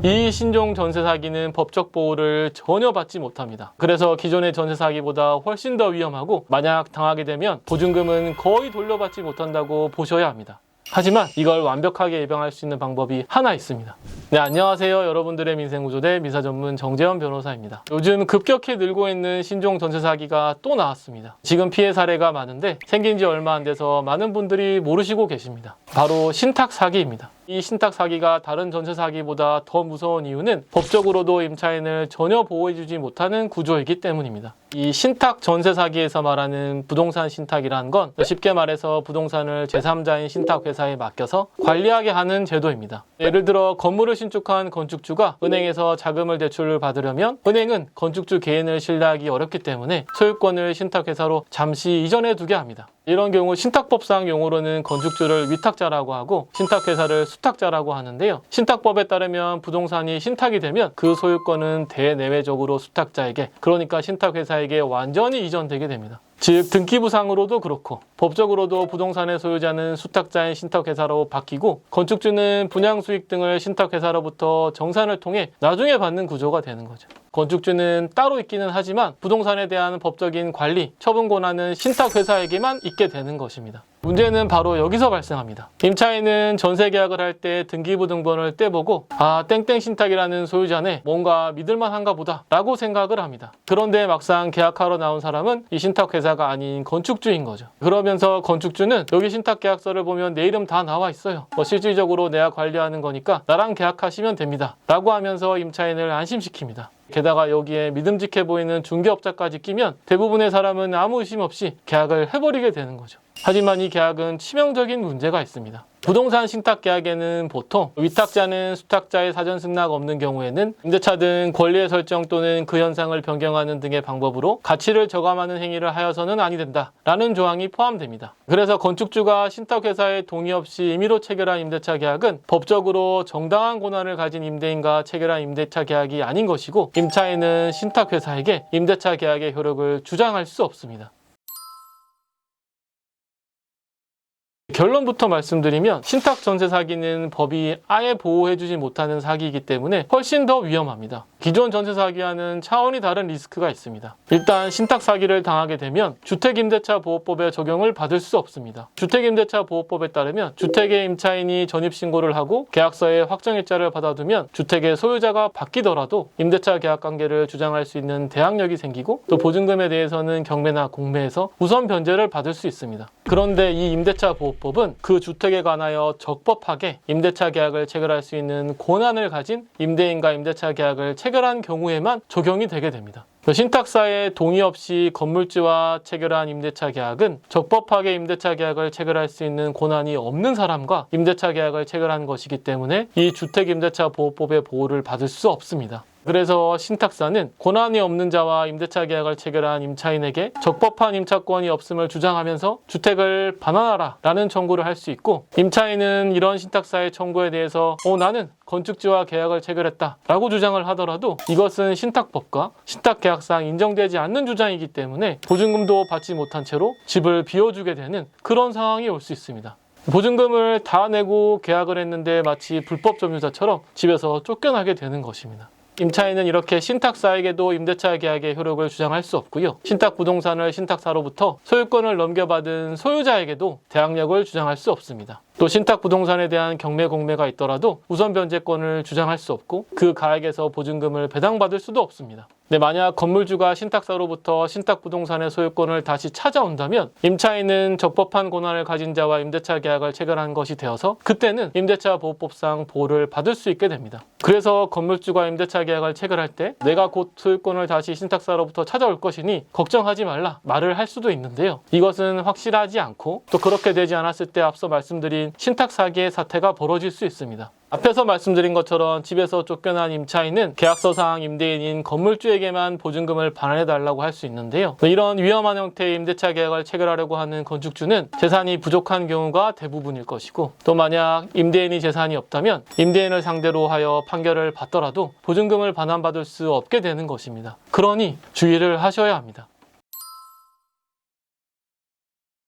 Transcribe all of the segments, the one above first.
이 신종 전세 사기는 법적 보호를 전혀 받지 못합니다. 그래서 기존의 전세 사기보다 훨씬 더 위험하고 만약 당하게 되면 보증금은 거의 돌려받지 못한다고 보셔야 합니다. 하지만 이걸 완벽하게 예방할 수 있는 방법이 하나 있습니다. 네, 안녕하세요. 여러분들의 민생구조대 민사전문 정재원 변호사입니다. 요즘 급격히 늘고 있는 신종 전세 사기가 또 나왔습니다. 지금 피해 사례가 많은데 생긴 지 얼마 안 돼서 많은 분들이 모르시고 계십니다. 바로 신탁 사기입니다. 이 신탁 사기가 다른 전세 사기보다 더 무서운 이유는 법적으로도 임차인을 전혀 보호해주지 못하는 구조이기 때문입니다. 이 신탁 전세 사기에서 말하는 부동산 신탁이라는 건 쉽게 말해서 부동산을 제3자인 신탁회사에 맡겨서 관리하게 하는 제도입니다. 예를 들어 건물을 신축한 건축주가 은행에서 자금을 대출을 받으려면 은행은 건축주 개인을 신뢰하기 어렵기 때문에 소유권을 신탁회사로 잠시 이전해 두게 합니다. 이런 경우 신탁법상 용어로는 건축주를 위탁자라고 하고 신탁회사를 수탁자라고 하는데요. 신탁법에 따르면 부동산이 신탁이 되면 그 소유권은 대내외적으로 수탁자에게, 그러니까 신탁회사에게 완전히 이전되게 됩니다. 즉 등기부상으로도 그렇고 법적으로도 부동산의 소유자는 수탁자인 신탁회사로 바뀌고 건축주는 분양수익 등을 신탁회사로부터 정산을 통해 나중에 받는 구조가 되는 거죠. 건축주는 따로 있기는 하지만 부동산에 대한 법적인 관리, 처분 권한은 신탁회사에게만 있게 되는 것입니다. 문제는 바로 여기서 발생합니다. 임차인은 전세 계약을 할 때 등기부 등본을 떼보고 땡땡 신탁이라는 소유자네, 뭔가 믿을만한가 보다 라고 생각을 합니다. 그런데 막상 계약하러 나온 사람은 이 신탁회사가 아닌 건축주인 거죠. 그러면서 건축주는 여기 신탁계약서를 보면 내 이름 다 나와 있어요. 실질적으로 내가 관리하는 거니까 나랑 계약하시면 됩니다 라고 하면서 임차인을 안심시킵니다. 게다가 여기에 믿음직해 보이는 중개업자까지 끼면 대부분의 사람은 아무 의심 없이 계약을 해버리게 되는 거죠. 하지만 이 계약은 치명적인 문제가 있습니다. 부동산 신탁 계약에는 보통 위탁자는 수탁자의 사전 승낙 없는 경우에는 임대차 등 권리의 설정 또는 그 현상을 변경하는 등의 방법으로 가치를 저감하는 행위를 하여서는 아니 된다 라는 조항이 포함됩니다. 그래서 건축주가 신탁회사의 동의 없이 임의로 체결한 임대차 계약은 법적으로 정당한 권한을 가진 임대인과 체결한 임대차 계약이 아닌 것이고 임차인은 신탁회사에게 임대차 계약의 효력을 주장할 수 없습니다. 결론부터 말씀드리면 신탁 전세 사기는 법이 아예 보호해주지 못하는 사기이기 때문에 훨씬 더 위험합니다. 기존 전세 사기와는 차원이 다른 리스크가 있습니다. 일단 신탁 사기를 당하게 되면 주택임대차보호법의 적용을 받을 수 없습니다. 주택임대차보호법에 따르면 주택의 임차인이 전입신고를 하고 계약서에 확정일자를 받아두면 주택의 소유자가 바뀌더라도 임대차 계약관계를 주장할 수 있는 대항력이 생기고 또 보증금에 대해서는 경매나 공매에서 우선 변제를 받을 수 있습니다. 그런데 이 임대차보호법은 그 주택에 관하여 적법하게 임대차 계약을 체결할 수 있는 권한을 가진 임대인과 임대차 계약을 체결한 경우에만 적용이 되게 됩니다. 신탁사의 동의 없이 건물주와 체결한 임대차 계약은 적법하게 임대차 계약을 체결할 수 있는 권한이 없는 사람과 임대차 계약을 체결한 것이기 때문에 이 주택임대차보호법의 보호를 받을 수 없습니다. 그래서 신탁사는 권한이 없는 자와 임대차 계약을 체결한 임차인에게 적법한 임차권이 없음을 주장하면서 주택을 반환하라 라는 청구를 할 수 있고, 임차인은 이런 신탁사의 청구에 대해서 나는 건축주와 계약을 체결했다 라고 주장을 하더라도 이것은 신탁법과 신탁계약상 인정되지 않는 주장이기 때문에 보증금도 받지 못한 채로 집을 비워주게 되는 그런 상황이 올 수 있습니다. 보증금을 다 내고 계약을 했는데 마치 불법 점유자처럼 집에서 쫓겨나게 되는 것입니다. 임차인은 이렇게 신탁사에게도 임대차 계약의 효력을 주장할 수 없고요. 신탁부동산을 신탁사로부터 소유권을 넘겨받은 소유자에게도 대항력을 주장할 수 없습니다. 또 신탁부동산에 대한 경매 공매가 있더라도 우선 변제권을 주장할 수 없고 그 가액에서 보증금을 배당받을 수도 없습니다. 만약 건물주가 신탁사로부터 신탁부동산의 소유권을 다시 찾아온다면 임차인은 적법한 권한을 가진 자와 임대차 계약을 체결한 것이 되어서 그때는 임대차보호법상 보호를 받을 수 있게 됩니다. 그래서 건물주가 임대차 계약을 체결할 때 내가 곧 소유권을 다시 신탁사로부터 찾아올 것이니 걱정하지 말라 말을 할 수도 있는데요. 이것은 확실하지 않고 또 그렇게 되지 않았을 때 앞서 말씀드린 신탁 사기의 사태가 벌어질 수 있습니다. 앞에서 말씀드린 것처럼 집에서 쫓겨난 임차인은 계약서상 임대인인 건물주에게만 보증금을 반환해달라고 할 수 있는데요. 이런 위험한 형태의 임대차 계약을 체결하려고 하는 건축주는 재산이 부족한 경우가 대부분일 것이고, 또 만약 임대인이 재산이 없다면 임대인을 상대로 하여 판결을 받더라도 보증금을 반환받을 수 없게 되는 것입니다. 그러니 주의를 하셔야 합니다.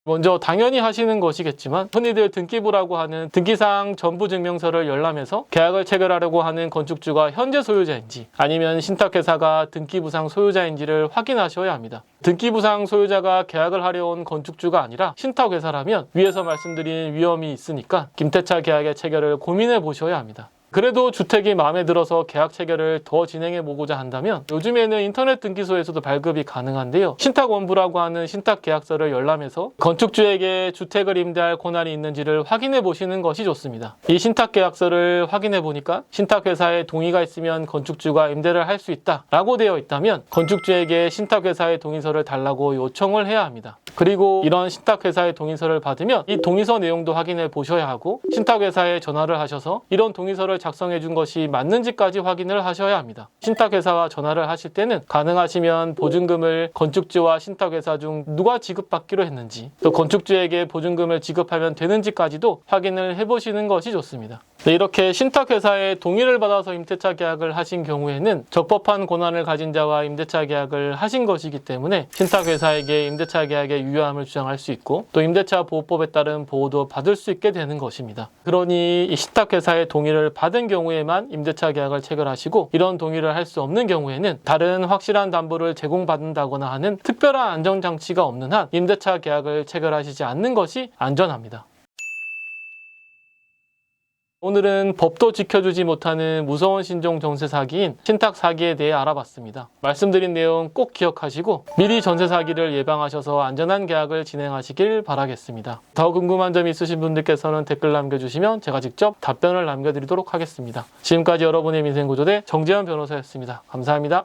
먼저 당연히 하시는 것이겠지만 흔히들 등기부라고 하는 등기사항 전부증명서를 열람해서 계약을 체결하려고 하는 건축주가 현재 소유자인지 아니면 신탁회사가 등기부상 소유자인지를 확인하셔야 합니다. 등기부상 소유자가 계약을 하려온 건축주가 아니라 신탁회사라면 위에서 말씀드린 위험이 있으니까 김태차 계약의 체결을 고민해 보셔야 합니다. 그래도 주택이 마음에 들어서 계약 체결을 더 진행해 보고자 한다면 요즘에는 인터넷 등기소에서도 발급이 가능한데요. 신탁원부라고 하는 신탁계약서를 열람해서 건축주에게 주택을 임대할 권한이 있는지를 확인해 보시는 것이 좋습니다. 이 신탁계약서를 확인해 보니까 신탁회사의 동의가 있으면 건축주가 임대를 할 수 있다라고 되어 있다면 건축주에게 신탁회사의 동의서를 달라고 요청을 해야 합니다. 그리고 이런 신탁회사의 동의서를 받으면 이 동의서 내용도 확인해 보셔야 하고 신탁회사에 전화를 하셔서 이런 동의서를 작성해 준 것이 맞는지까지 확인을 하셔야 합니다. 신탁회사와 전화를 하실 때는 가능하시면 보증금을 건축주와 신탁회사 중 누가 지급받기로 했는지 또 건축주에게 보증금을 지급하면 되는지까지도 확인을 해보시는 것이 좋습니다. 이렇게 신탁회사의 동의를 받아서 임대차 계약을 하신 경우에는 적법한 권한을 가진 자와 임대차 계약을 하신 것이기 때문에 신탁회사에게 임대차 계약의 유효함을 주장할 수 있고 또 임대차 보호법에 따른 보호도 받을 수 있게 되는 것입니다. 그러니 이 신탁회사의 동의를 받은 경우에만 임대차 계약을 체결하시고 이런 동의를 할 수 없는 경우에는 다른 확실한 담보를 제공받는다거나 하는 특별한 안전장치가 없는 한 임대차 계약을 체결하시지 않는 것이 안전합니다. 오늘은 법도 지켜주지 못하는 무서운 신종 전세 사기인 신탁 사기에 대해 알아봤습니다. 말씀드린 내용 꼭 기억하시고 미리 전세 사기를 예방하셔서 안전한 계약을 진행하시길 바라겠습니다. 더 궁금한 점이 있으신 분들께서는 댓글 남겨주시면 제가 직접 답변을 남겨드리도록 하겠습니다. 지금까지 여러분의 민생구조대 정재현 변호사였습니다. 감사합니다.